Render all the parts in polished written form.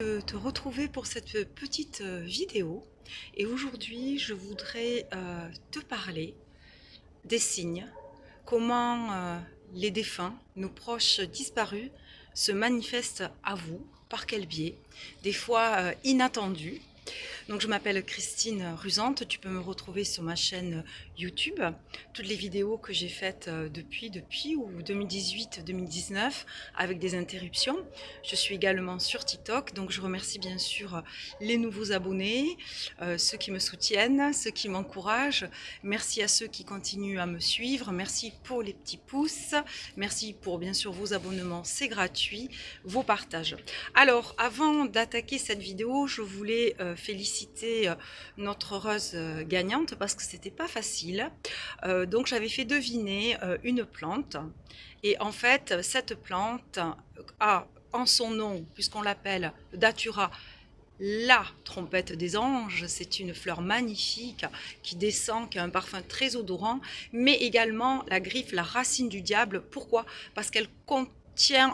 Te retrouver pour cette petite vidéo et aujourd'hui je voudrais te parler des signes, comment les défunts, nos proches disparus se manifestent à vous, par quel biais, des fois inattendus. Donc je m'appelle Christine Rusante, tu peux me retrouver sur ma chaîne YouTube. Toutes les vidéos que j'ai faites depuis ou 2018-2019 avec des interruptions. Je suis également sur TikTok, donc je remercie bien sûr les nouveaux abonnés, ceux qui me soutiennent, ceux qui m'encouragent. Merci à ceux qui continuent à me suivre, merci pour les petits pouces, merci pour bien sûr vos abonnements, c'est gratuit, vos partages. Alors avant d'attaquer cette vidéo, je voulais féliciter notre heureuse gagnante parce que c'était pas facile. Donc j'avais fait deviner une plante et en fait cette plante a en son nom, puisqu'on l'appelle Datura, la trompette des anges. C'est une fleur magnifique qui descend, qui a un parfum très odorant, mais également la griffe, la racine du diable. Pourquoi? Parce qu'elle contient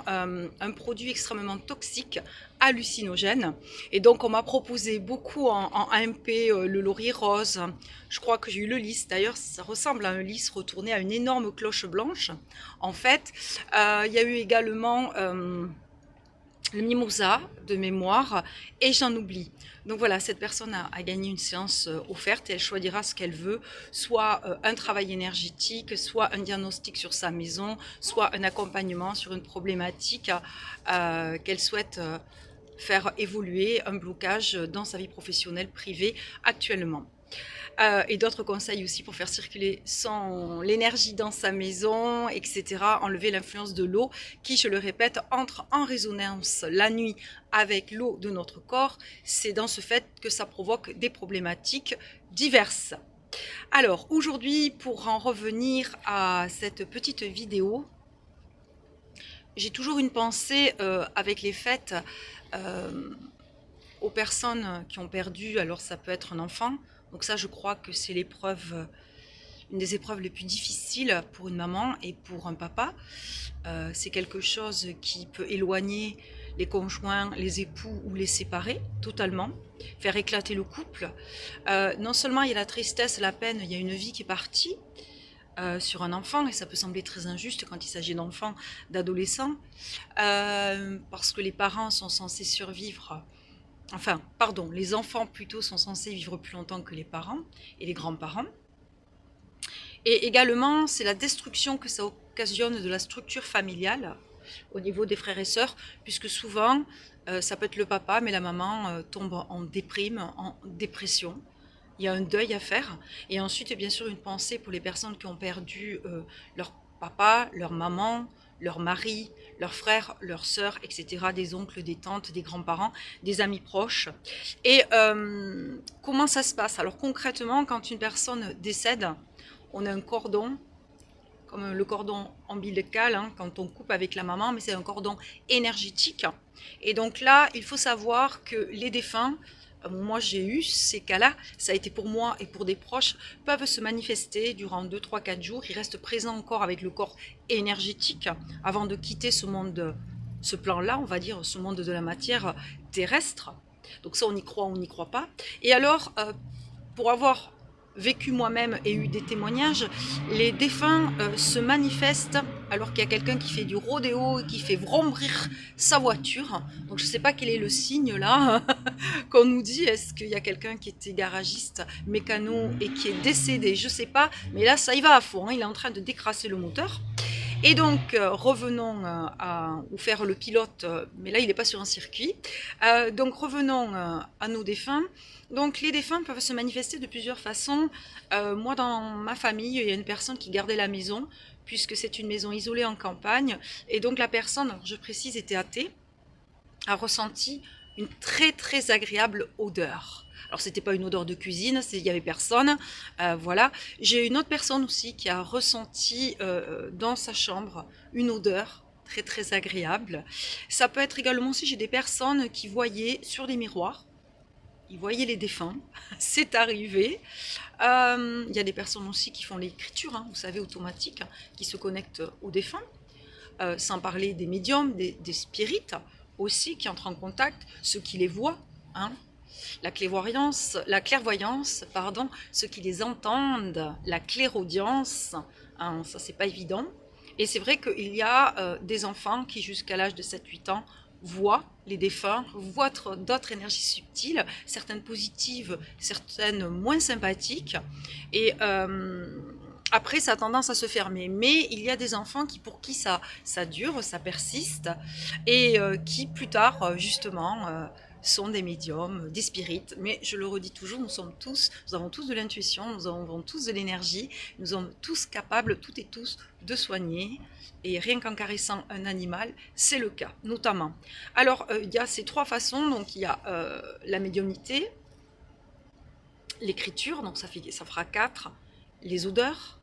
un produit extrêmement toxique, hallucinogène. Et donc on m'a proposé beaucoup en AMP, le laurier rose. Je crois que j'ai eu le lys. D'ailleurs, ça ressemble à un lys retourné à une énorme cloche blanche. En fait, il y a eu également le mimosa de mémoire et j'en oublie. Donc voilà, cette personne a gagné une séance offerte et elle choisira ce qu'elle veut, soit un travail énergétique, soit un diagnostic sur sa maison, soit un accompagnement sur une problématique qu'elle souhaite faire évoluer, un blocage dans sa vie professionnelle, privée actuellement. Et d'autres conseils aussi pour faire circuler l'énergie dans sa maison, etc. Enlever l'influence de l'eau qui, je le répète, entre en résonance la nuit avec l'eau de notre corps. C'est dans ce fait que ça provoque des problématiques diverses. Alors aujourd'hui, pour en revenir à cette petite vidéo, j'ai toujours une pensée avec les fêtes aux personnes qui ont perdu, alors ça peut être un enfant, donc ça je crois que c'est l'épreuve, une des épreuves les plus difficiles pour une maman et pour un papa. C'est quelque chose qui peut éloigner les conjoints, les époux ou les séparer totalement, faire éclater le couple. Non seulement il y a la tristesse, la peine, il y a une vie qui est partie sur un enfant, et ça peut sembler très injuste quand il s'agit d'enfants, d'adolescents, parce que les parents sont censés survivre. Enfin, pardon, les enfants plutôt sont censés vivre plus longtemps que les parents et les grands-parents. Et également, c'est la destruction que ça occasionne de la structure familiale au niveau des frères et sœurs, puisque souvent, ça peut être le papa, mais la maman tombe en déprime, en dépression. Il y a un deuil à faire. Et ensuite, bien sûr, une pensée pour les personnes qui ont perdu leur papa, leur maman, leur mari, leurs frères, leurs sœurs, etc., des oncles, des tantes, des grands-parents, des amis proches. Et comment ça se passe? Alors concrètement, quand une personne décède, on a un cordon, comme le cordon ombilical, hein, quand on coupe avec la maman, mais c'est un cordon énergétique. Et donc là, il faut savoir que les défunts, moi j'ai eu ces cas-là, ça a été pour moi et pour des proches, peuvent se manifester durant 2, 3, 4 jours. Ils restent présents encore avec le corps énergétique avant de quitter ce monde, ce plan-là, on va dire, ce monde de la matière terrestre. Donc ça, on y croit, on n'y croit pas. Et alors, pour avoir vécu moi-même et eu des témoignages, les défunts se manifestent alors qu'il y a quelqu'un qui fait du rodéo et qui fait vrombrir sa voiture. Donc je ne sais pas quel est le signe là qu'on nous dit. Est-ce qu'il y a quelqu'un qui était garagiste, mécano et qui est décédé? Je ne sais pas, mais là ça y va à fond, hein. Il est en train de décrasser le moteur. Et donc, revenons à ou faire le pilote, mais là, il n'est pas sur un circuit. Donc, revenons à nos défunts. Donc, les défunts peuvent se manifester de plusieurs façons. Moi, dans ma famille, il y a une personne qui gardait la maison, puisque c'est une maison isolée en campagne. Et donc, la personne, je précise, était athée, a ressenti une très très agréable odeur. Alors c'était pas une odeur de cuisine, il y avait personne, voilà. J'ai une autre personne aussi qui a ressenti dans sa chambre une odeur très très agréable. Ça peut être également aussi, j'ai des personnes qui voyaient sur des miroirs, ils voyaient les défunts, c'est arrivé. Il y a des personnes aussi qui font l'écriture, hein, vous savez, automatique, qui se connectent aux défunts, sans parler des médiums, des spirites. aussi qui entrent en contact, ceux qui les voient, hein. La clairvoyance, pardon, ceux qui les entendent, la clairaudience, hein, ça c'est pas évident. Et c'est vrai qu'il y a des enfants qui jusqu'à l'âge de 7-8 ans voient les défunts, voient d'autres énergies subtiles, certaines positives, certaines moins sympathiques. Et après, ça a tendance à se fermer. Mais il y a des enfants pour qui ça dure, ça persiste, et qui plus tard, justement, sont des médiums, des spirites. Mais je le redis toujours, nous avons tous de l'intuition, nous avons tous de l'énergie, nous sommes tous capables, toutes et tous, de soigner. Et rien qu'en caressant un animal, c'est le cas, notamment. Alors, il y a ces 3 façons. Donc, il y a la médiumnité, l'écriture, donc ça fera 4, les odeurs,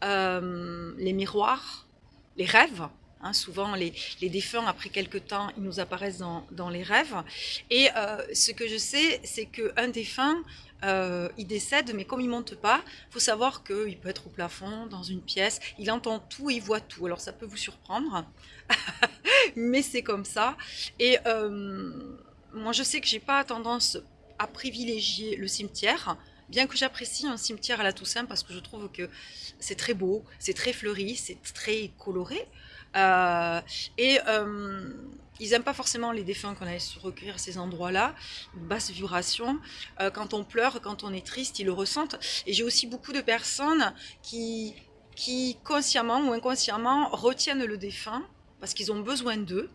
les miroirs, les rêves. Hein, souvent, les défunts, après quelques temps, ils nous apparaissent dans les rêves. Et ce que je sais, c'est qu'un défunt, il décède, mais comme il ne monte pas, il faut savoir qu'il peut être au plafond, dans une pièce, il entend tout, il voit tout. Alors ça peut vous surprendre, mais c'est comme ça. Et moi, je sais que j'ai pas tendance à privilégier le cimetière, bien que j'apprécie un cimetière à la Toussaint parce que je trouve que c'est très beau, c'est très fleuri, c'est très coloré. Euh, et ils n'aiment pas forcément les défunts qu'on aille se recueillir à ces endroits-là, basse vibration. Quand on pleure, quand on est triste, ils le ressentent. Et j'ai aussi beaucoup de personnes qui consciemment ou inconsciemment retiennent le défunt parce qu'ils ont besoin d'eux.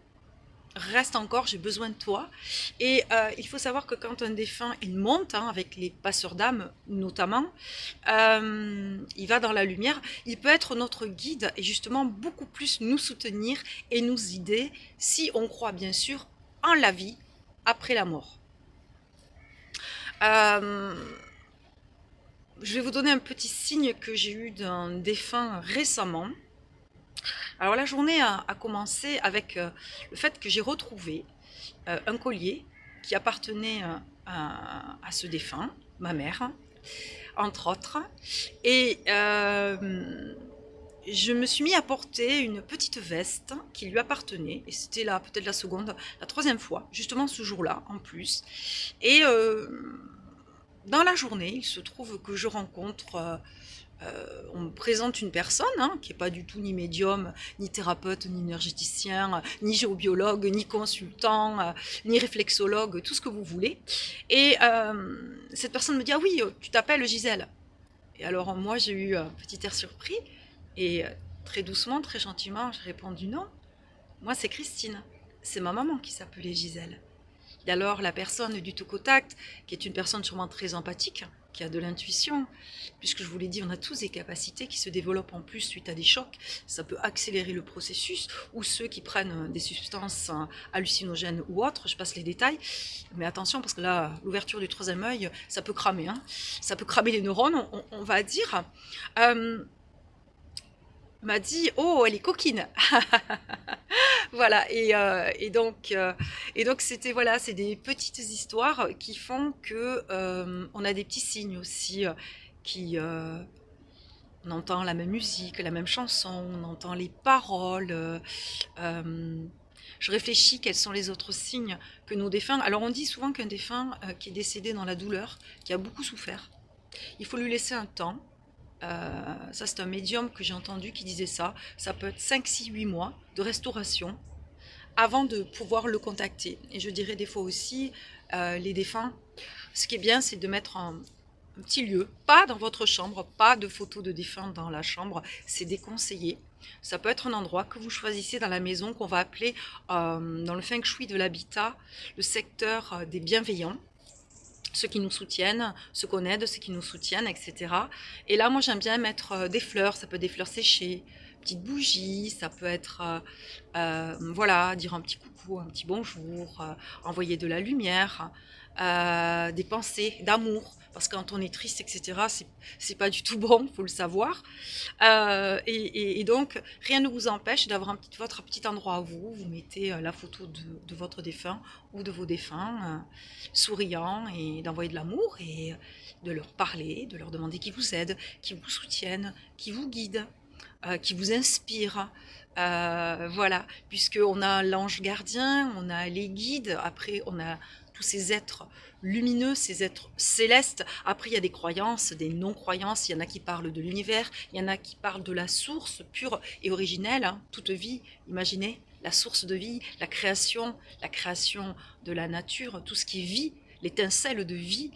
Reste encore, j'ai besoin de toi. Et il faut savoir que quand un défunt il monte, hein, avec les passeurs d'âme notamment, il va dans la lumière, il peut être notre guide et justement beaucoup plus nous soutenir et nous guider si on croit bien sûr en la vie après la mort. Euh, je vais vous donner un petit signe que j'ai eu d'un défunt récemment. Alors la journée a commencé avec le fait que j'ai retrouvé un collier qui appartenait à ce défunt, ma mère, entre autres. Et je me suis mis à porter une petite veste qui lui appartenait. Et c'était là, peut-être la troisième fois, justement ce jour-là en plus. Et dans la journée, il se trouve que je rencontre on me présente une personne, hein, qui n'est pas du tout ni médium, ni thérapeute, ni énergéticien, ni géobiologue, ni consultant, ni réflexologue, tout ce que vous voulez. Et cette personne me dit: ah oui, tu t'appelles Gisèle. Et alors moi j'ai eu un petit air surpris et très doucement, très gentiment, j'ai répondu: non, moi c'est Christine, c'est ma maman qui s'appelait Gisèle. Et alors la personne du tout contact, qui est une personne sûrement très empathique, qui a de l'intuition, puisque je vous l'ai dit, on a tous des capacités qui se développent en plus suite à des chocs, ça peut accélérer le processus, ou ceux qui prennent des substances hallucinogènes ou autres, je passe les détails, mais attention parce que là, l'ouverture du troisième œil, ça peut cramer, hein. Ça peut cramer les neurones, on va dire. M'a dit: oh, elle est coquine. Voilà, et donc c'était, voilà, c'est des petites histoires qui font que on a des petits signes aussi, qui on entend la même musique, la même chanson, on entend les paroles. Je réfléchis quels sont les autres signes que nos défunts. Alors on dit souvent qu'un défunt qui est décédé dans la douleur, qui a beaucoup souffert, il faut lui laisser un temps. Ça c'est un médium que j'ai entendu qui disait ça. Ça peut être 5, 6, 8 mois de restauration avant de pouvoir le contacter. Et je dirais des fois aussi, les défunts, ce qui est bien, c'est de mettre un petit lieu, pas dans votre chambre, pas de photos de défunts dans la chambre, c'est déconseillé. Ça peut être un endroit que vous choisissez dans la maison qu'on va appeler, dans le feng shui de l'habitat, le secteur des bienveillants, ceux qui nous soutiennent, ceux qu'on aide, ceux qui nous soutiennent, etc. Et là, moi, j'aime bien mettre des fleurs, ça peut être des fleurs séchées, petites bougies, ça peut être, voilà, dire un petit coucou, un petit bonjour, envoyer de la lumière, des pensées d'amour, parce que quand on est triste, etc., c'est pas du tout bon, faut le savoir. Et donc, rien ne vous empêche d'avoir votre petit endroit à vous. Vous mettez la photo de votre défunt ou de vos défunts, souriant, et d'envoyer de l'amour et de leur parler, de leur demander qu'ils vous aident, qu'ils vous soutiennent, qu'ils vous guident. qui vous inspire. Voilà, puisqu'on a l'ange gardien, on a les guides, après on a tous ces êtres lumineux, ces êtres célestes. Après, il y a des croyances, des non-croyances. Il y en a qui parlent de l'univers, il y en a qui parlent de la source pure et originelle, hein. Toute vie, imaginez, la source de vie, la création de la nature, tout ce qui vit, l'étincelle de vie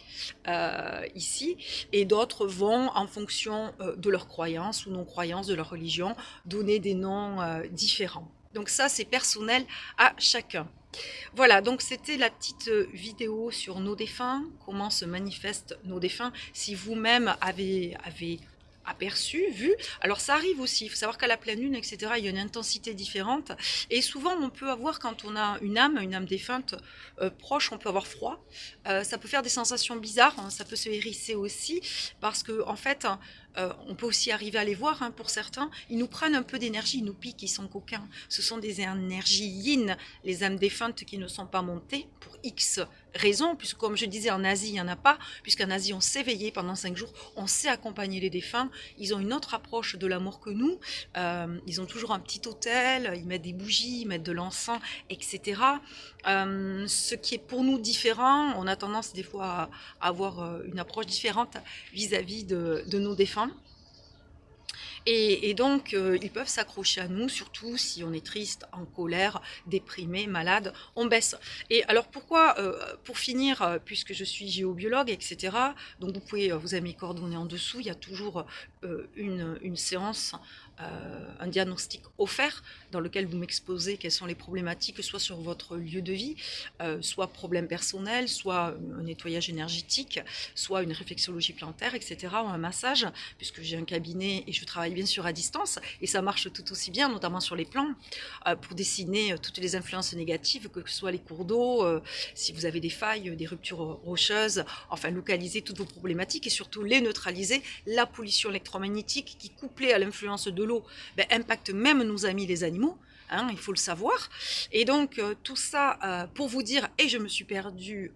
ici, et d'autres vont, en fonction de leurs croyances ou non-croyances, de leur religion, donner des noms différents. Donc ça, c'est personnel à chacun. Voilà, donc c'était la petite vidéo sur nos défunts, comment se manifestent nos défunts. Si vous-même avez aperçu, vu, alors ça arrive aussi, il faut savoir qu'à la pleine lune, etc., il y a une intensité différente, et souvent on peut avoir, quand on a une âme défunte proche, on peut avoir froid, ça peut faire des sensations bizarres, hein, ça peut se hérisser aussi, parce que en fait, on peut aussi arriver à les voir, hein, pour certains, ils nous prennent un peu d'énergie, ils nous piquent, ils sont coquins, ce sont des énergies yin, les âmes défuntes qui ne sont pas montées, pour X raisons, puisque comme je disais, en Asie, il n'y en a pas, puisqu'en Asie, on s'est veillé pendant 5 jours, on sait accompagner les défunts, ils ont une autre approche de l'amour que nous, ils ont toujours un petit autel, ils mettent des bougies, ils mettent de l'encens, etc. Ce qui est pour nous différent, on a tendance des fois à avoir une approche différente vis-à-vis de nos défunts. Et donc, ils peuvent s'accrocher à nous, surtout si on est triste, en colère, déprimé, malade, on baisse. Et alors pourquoi, pour finir, puisque je suis géobiologue, etc., donc vous pouvez, vous avez mes coordonnées en dessous, il y a toujours une séance, un diagnostic offert, dans lequel vous m'exposez quelles sont les problématiques, soit sur votre lieu de vie, soit problèmes personnels, soit un nettoyage énergétique, soit une réflexologie plantaire, etc., ou un massage, puisque j'ai un cabinet et je travaille bien sûr à distance, et ça marche tout aussi bien, notamment sur les plans, pour dessiner toutes les influences négatives, que ce soit les cours d'eau, si vous avez des failles, des ruptures rocheuses, enfin localiser toutes vos problématiques et surtout les neutraliser. La pollution électromagnétique qui, couplée à l'influence de l'eau, impacte même nos amis les animaux, hein, il faut le savoir. Et donc tout ça pour vous dire, et je me suis perdue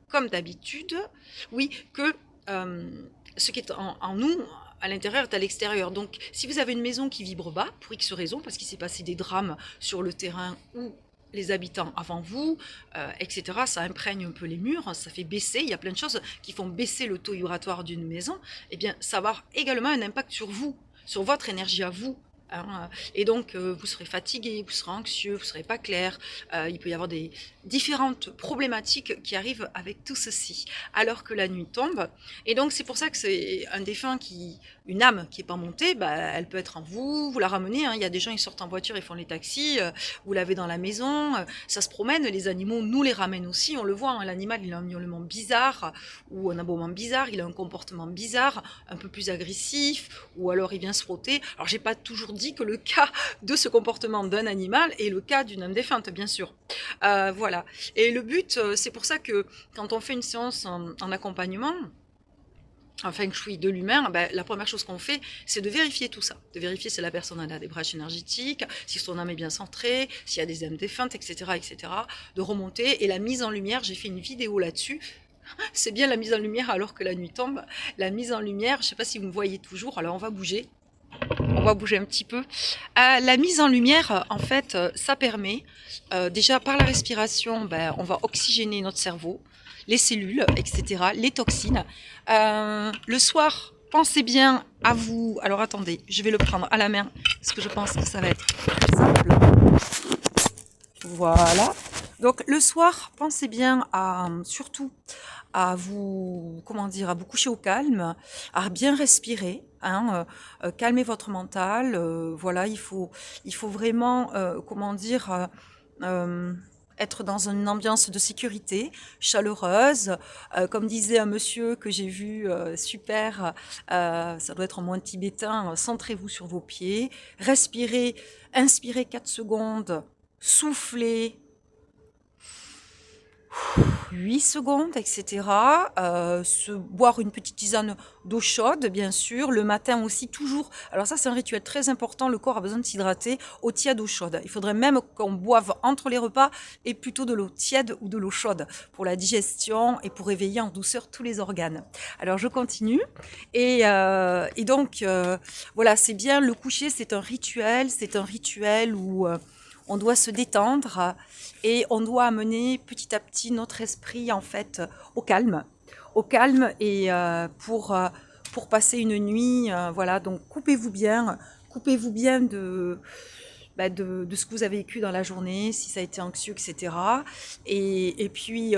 comme d'habitude, oui, que ce qui est en nous, à l'intérieur est à l'extérieur. Donc, si vous avez une maison qui vibre bas, pour X raisons, parce qu'il s'est passé des drames sur le terrain ou les habitants avant vous, etc., ça imprègne un peu les murs, ça fait baisser, il y a plein de choses qui font baisser le taux vibratoire d'une maison, eh bien, ça va avoir également un impact sur vous, sur votre énergie à vous. Hein. Et donc, vous serez fatigué, vous serez anxieux, vous ne serez pas clair. Il peut y avoir des différentes problématiques qui arrivent avec tout ceci, alors que la nuit tombe. Et donc, c'est pour ça que c'est un défunt une âme qui n'est pas montée, elle peut être en vous, vous la ramenez. Hein. Il y a des gens, ils sortent en voiture, ils font les taxis, vous l'avez dans la maison, ça se promène. Les animaux nous les ramènent aussi, on le voit. Hein. L'animal, il a un miaulement bizarre ou un aboiement bizarre, il a un comportement bizarre, un peu plus agressif, ou alors il vient se frotter. Alors, j'ai pas toujours dit que le cas de ce comportement d'un animal est le cas d'une âme défunte, bien sûr. Voilà. Et le but, c'est pour ça que quand on fait une séance en accompagnement, en feng shui de l'humain, la première chose qu'on fait, c'est de vérifier tout ça. De vérifier si la personne a des brèches énergétiques, si son âme est bien centrée, s'il y a des âmes défuntes, etc., etc. De remonter. Et la mise en lumière, j'ai fait une vidéo là-dessus. C'est bien la mise en lumière alors que la nuit tombe. La mise en lumière, je ne sais pas si vous me voyez toujours, alors on va bouger. On va bouger un petit peu. La mise en lumière, en fait, ça permet, déjà par la respiration, on va oxygéner notre cerveau, les cellules, etc., les toxines. Le soir, pensez bien à vous. Alors attendez, je vais le prendre à la main, parce que je pense que ça va être plus simple. Voilà. Donc le soir, pensez bien surtout à vous, à vous coucher au calme, à bien respirer, hein, calmer votre mental. Voilà, il faut vraiment, être dans une ambiance de sécurité, chaleureuse. Comme disait un monsieur que j'ai vu, super, ça doit être en moine tibétain, centrez-vous sur vos pieds, respirez, inspirez 4 secondes, soufflez, 8 secondes, etc. Boire une petite tisane d'eau chaude, bien sûr. Le matin aussi, toujours. Alors ça, c'est un rituel très important. Le corps a besoin de s'hydrater au tiède d'eau chaude. Il faudrait même qu'on boive entre les repas et plutôt de l'eau tiède ou de l'eau chaude pour la digestion et pour réveiller en douceur tous les organes. Alors je continue. Et donc, voilà, c'est bien. Le coucher, c'est un rituel. C'est un rituel où on doit se détendre et on doit amener petit à petit notre esprit en fait au calme et pour passer une nuit, voilà. Donc coupez-vous bien de ce que vous avez vécu dans la journée, si ça a été anxieux, etc. Et puis,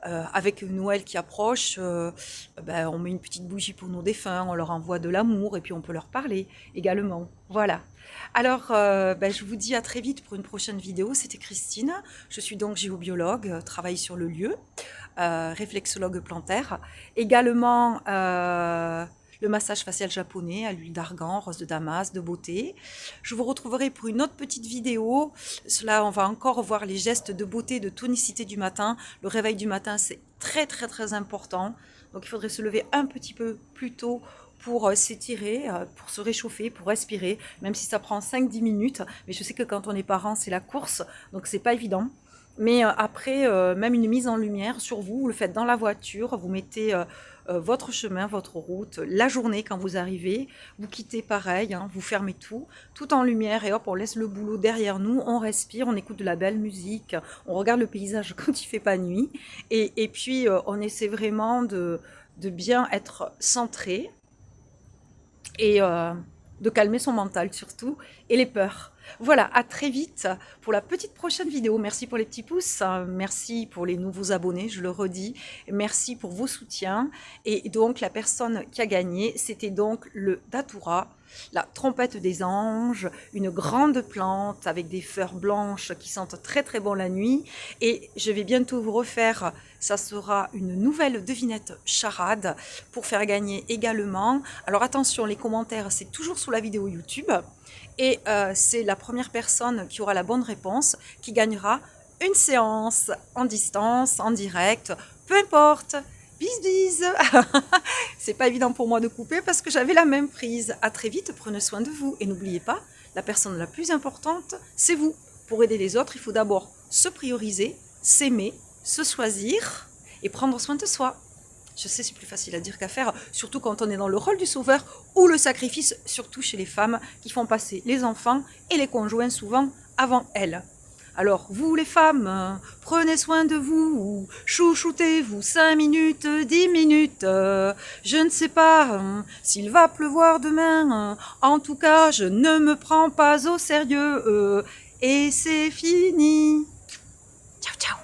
avec Noël qui approche, on met une petite bougie pour nos défunts, on leur envoie de l'amour et puis on peut leur parler également. Voilà. Alors, je vous dis à très vite pour une prochaine vidéo. C'était Christine. Je suis donc géobiologue, travaille sur le lieu, réflexologue plantaire. Également, le massage facial japonais à l'huile d'argan, rose de Damas, de beauté. Je vous retrouverai pour une autre petite vidéo. Cela, on va encore voir les gestes de beauté, de tonicité du matin. Le réveil du matin, c'est très très très important. Donc il faudrait se lever un petit peu plus tôt pour s'étirer, pour se réchauffer, pour respirer, même si ça prend 5-10 minutes. Mais je sais que quand on est parent, c'est la course, donc c'est pas évident. Mais après, même une mise en lumière sur vous, vous le faites dans la voiture, vous mettez votre chemin, votre route, la journée quand vous arrivez, vous quittez pareil, hein, vous fermez tout en lumière et hop, on laisse le boulot derrière nous, on respire, on écoute de la belle musique, on regarde le paysage quand il fait pas nuit et puis on essaie vraiment de bien être centré et de calmer son mental surtout et les peurs. Voilà, à très vite pour la petite prochaine vidéo. Merci pour les petits pouces, merci pour les nouveaux abonnés, je le redis, merci pour vos soutiens. Et donc la personne qui a gagné, c'était donc le Datura, la trompette des anges, une grande plante avec des fleurs blanches qui sentent très très bon la nuit. Et je vais bientôt vous refaire, ça sera une nouvelle devinette charade pour faire gagner également. Alors attention, les commentaires, c'est toujours sous la vidéo YouTube. Et c'est la première personne qui aura la bonne réponse qui gagnera une séance en distance, en direct, peu importe. Bis bis. C'est pas évident pour moi de couper parce que j'avais la même prise. À très vite, prenez soin de vous. Et n'oubliez pas, la personne la plus importante, c'est vous. Pour aider les autres, il faut d'abord se prioriser, s'aimer, se choisir et prendre soin de soi. Je sais, c'est plus facile à dire qu'à faire, surtout quand on est dans le rôle du sauveur ou le sacrifice, surtout chez les femmes qui font passer les enfants et les conjoints souvent avant elles. Alors, vous les femmes, prenez soin de vous, chouchoutez-vous 5 minutes, 10 minutes, je ne sais pas s'il va pleuvoir demain, en tout cas, je ne me prends pas au sérieux, et c'est fini. Ciao, ciao.